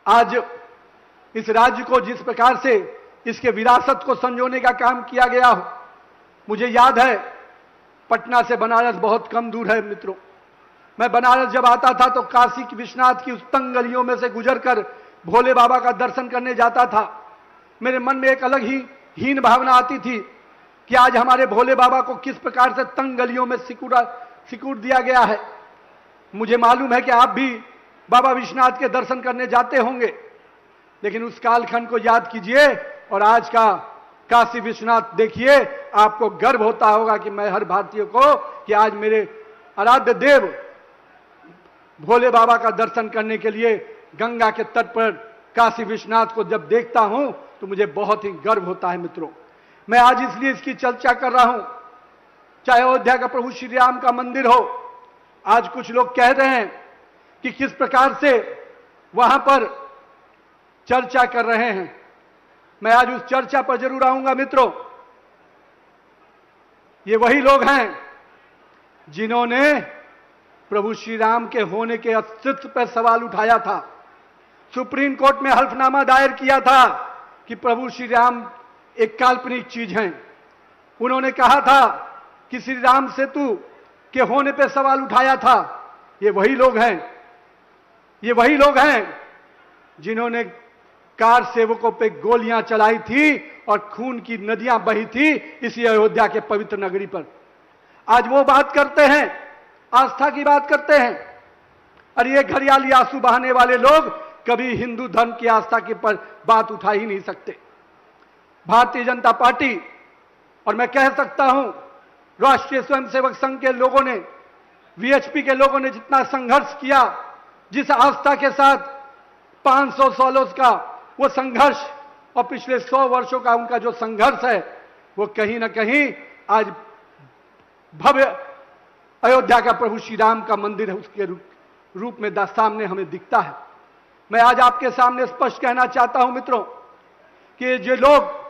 आज इस राज्य को जिस प्रकार से इसके विरासत को संजोने का काम किया गया हो, मुझे याद है पटना से बनारस बहुत कम दूर है मित्रों। मैं बनारस जब आता था तो काशी विश्वनाथ की उस तंग गलियों में से गुजरकर भोले बाबा का दर्शन करने जाता था। मेरे मन में एक अलग ही हीन भावना आती थी कि आज हमारे भोले बाबा को किस प्रकार से तंग गलियों में सिकुड़ दिया गया है। मुझे मालूम है कि आप भी बाबा विश्वनाथ के दर्शन करने जाते होंगे, लेकिन उस कालखंड को याद कीजिए और आज का काशी विश्वनाथ देखिए। आपको गर्व होता होगा कि मैं हर भारतीय को कि आज मेरे आराध्य देव भोले बाबा का दर्शन करने के लिए गंगा के तट पर काशी विश्वनाथ को जब देखता हूं तो मुझे बहुत ही गर्व होता है मित्रों। मैं आज इसलिए इसकी चर्चा कर रहा हूं, चाहे अयोध्या का प्रभु श्री राम का मंदिर हो। आज कुछ लोग कह रहे हैं कि किस प्रकार से वहां पर चर्चा कर रहे हैं। मैं आज उस चर्चा पर जरूर आऊंगा मित्रों। ये वही लोग हैं जिन्होंने प्रभु श्री राम के होने के अस्तित्व पर सवाल उठाया था, सुप्रीम कोर्ट में हल्फनामा दायर किया था कि प्रभु श्री राम एक काल्पनिक चीज हैं। उन्होंने कहा था कि श्री राम सेतु के होने पर सवाल उठाया था। ये वही लोग हैं, ये वही लोग हैं जिन्होंने कार सेवकों पे गोलियां चलाई थी और खून की नदियां बही थी इसी अयोध्या के पवित्र नगरी पर। आज वो बात करते हैं, आस्था की बात करते हैं, और ये घड़ियाली आंसू बहाने वाले लोग कभी हिंदू धर्म की आस्था के पर बात उठा ही नहीं सकते। भारतीय जनता पार्टी और मैं कह सकता हूं राष्ट्रीय स्वयंसेवक संघ के लोगों ने, वीएचपी के लोगों ने जितना संघर्ष किया, जिस आस्था के साथ 500 सालों का वो संघर्ष और पिछले 100 वर्षों का उनका जो संघर्ष है, वो कहीं ना कहीं आज भव्य अयोध्या का प्रभु श्री राम का मंदिर है उसके रूप में सामने हमें दिखता है। मैं आज आपके सामने स्पष्ट कहना चाहता हूं मित्रों कि जो लोग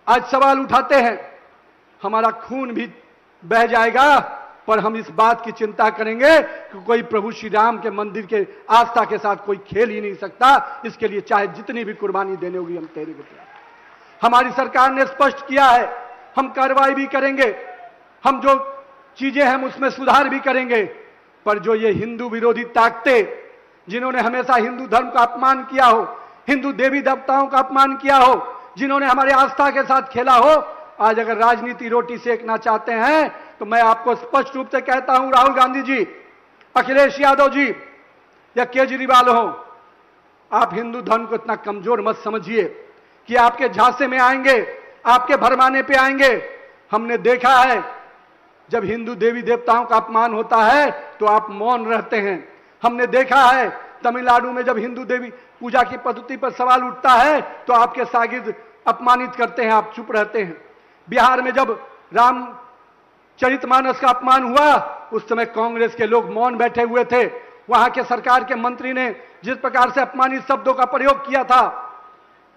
आज सवाल उठाते हैं, हमारा खून भी बह जाएगा, पर हम इस बात की चिंता करेंगे कि कोई प्रभु श्री राम के मंदिर के आस्था के साथ कोई खेल ही नहीं सकता। इसके लिए चाहे जितनी भी कुर्बानी देने होगी हम तेरे को तैयार। हमारी सरकार ने स्पष्ट किया है, हम कार्रवाई भी करेंगे, हम जो चीजें हम उसमें सुधार भी करेंगे, पर जो ये हिंदू विरोधी ताकतें जिन्होंने हमेशा हिंदू धर्म का अपमान किया हो, हिंदू देवी देवताओं का अपमान किया हो, जिन्होंने हमारे आस्था के साथ खेला हो, आज अगर राजनीति रोटी सेकना चाहते हैं तो मैं आपको स्पष्ट रूप से कहता हूं, राहुल गांधी जी, अखिलेश यादव जी या केजरीवाल हो, आप हिंदू धर्म को इतना कमजोर मत समझिए कि आपके झांसे में आएंगे, आपके भरमाने पे आएंगे। हमने देखा है जब हिंदू देवी देवताओं का अपमान होता है तो आप मौन रहते हैं। हमने देखा है तमिलनाडु में जब हिंदू देवी पूजा की पद्धति पर सवाल उठता है तो आपके शागिर्द अपमानित करते हैं, आप चुप रहते हैं। बिहार में जब रामचरितमानस का अपमान हुआ उस समय कांग्रेस के लोग मौन बैठे हुए थे। वहां के सरकार के मंत्री ने जिस प्रकार से अपमानित शब्दों का प्रयोग किया था,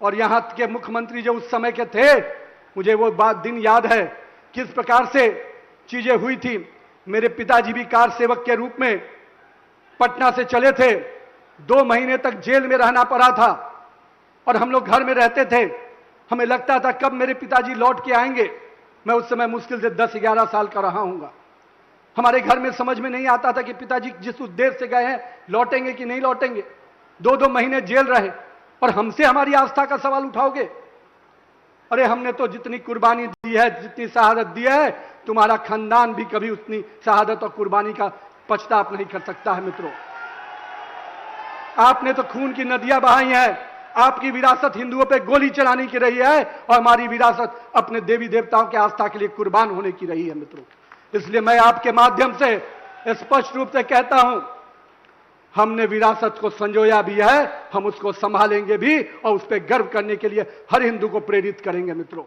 और यहां के मुख्यमंत्री जो उस समय के थे, मुझे वो बात दिन याद है किस प्रकार से चीजें हुई थी। मेरे पिताजी भी कार सेवक के रूप में पटना से चले थे, 2 महीने तक जेल में रहना पड़ा था और हम लोग घर में रहते थे। हमें लगता था कब मेरे पिताजी लौट के आएंगे। मैं उस समय मुश्किल से 10-11 साल का रहा हूंगा। हमारे घर में समझ में नहीं आता था कि पिताजी जिस उद्देश्य से गए हैं लौटेंगे कि नहीं लौटेंगे। 2-2 महीने जेल रहे और हमसे हमारी आस्था का सवाल उठाओगे। अरे हमने तो जितनी कुर्बानी दी है, जितनी शहादत दी है, तुम्हारा खानदान भी कभी उतनी शहादत और कुर्बानी का पछतावा नहीं कर सकता है मित्रों। आपने तो खून की नदियां बहाई हैं। आपकी विरासत हिंदुओं पे गोली चलाने की रही है और हमारी विरासत अपने देवी देवताओं के आस्था के लिए कुर्बान होने की रही है मित्रों। इसलिए मैं आपके माध्यम से स्पष्ट रूप से कहता हूं, हमने विरासत को संजोया भी है, हम उसको संभालेंगे भी और उस पर गर्व करने के लिए हर हिंदू को प्रेरित करेंगे मित्रों।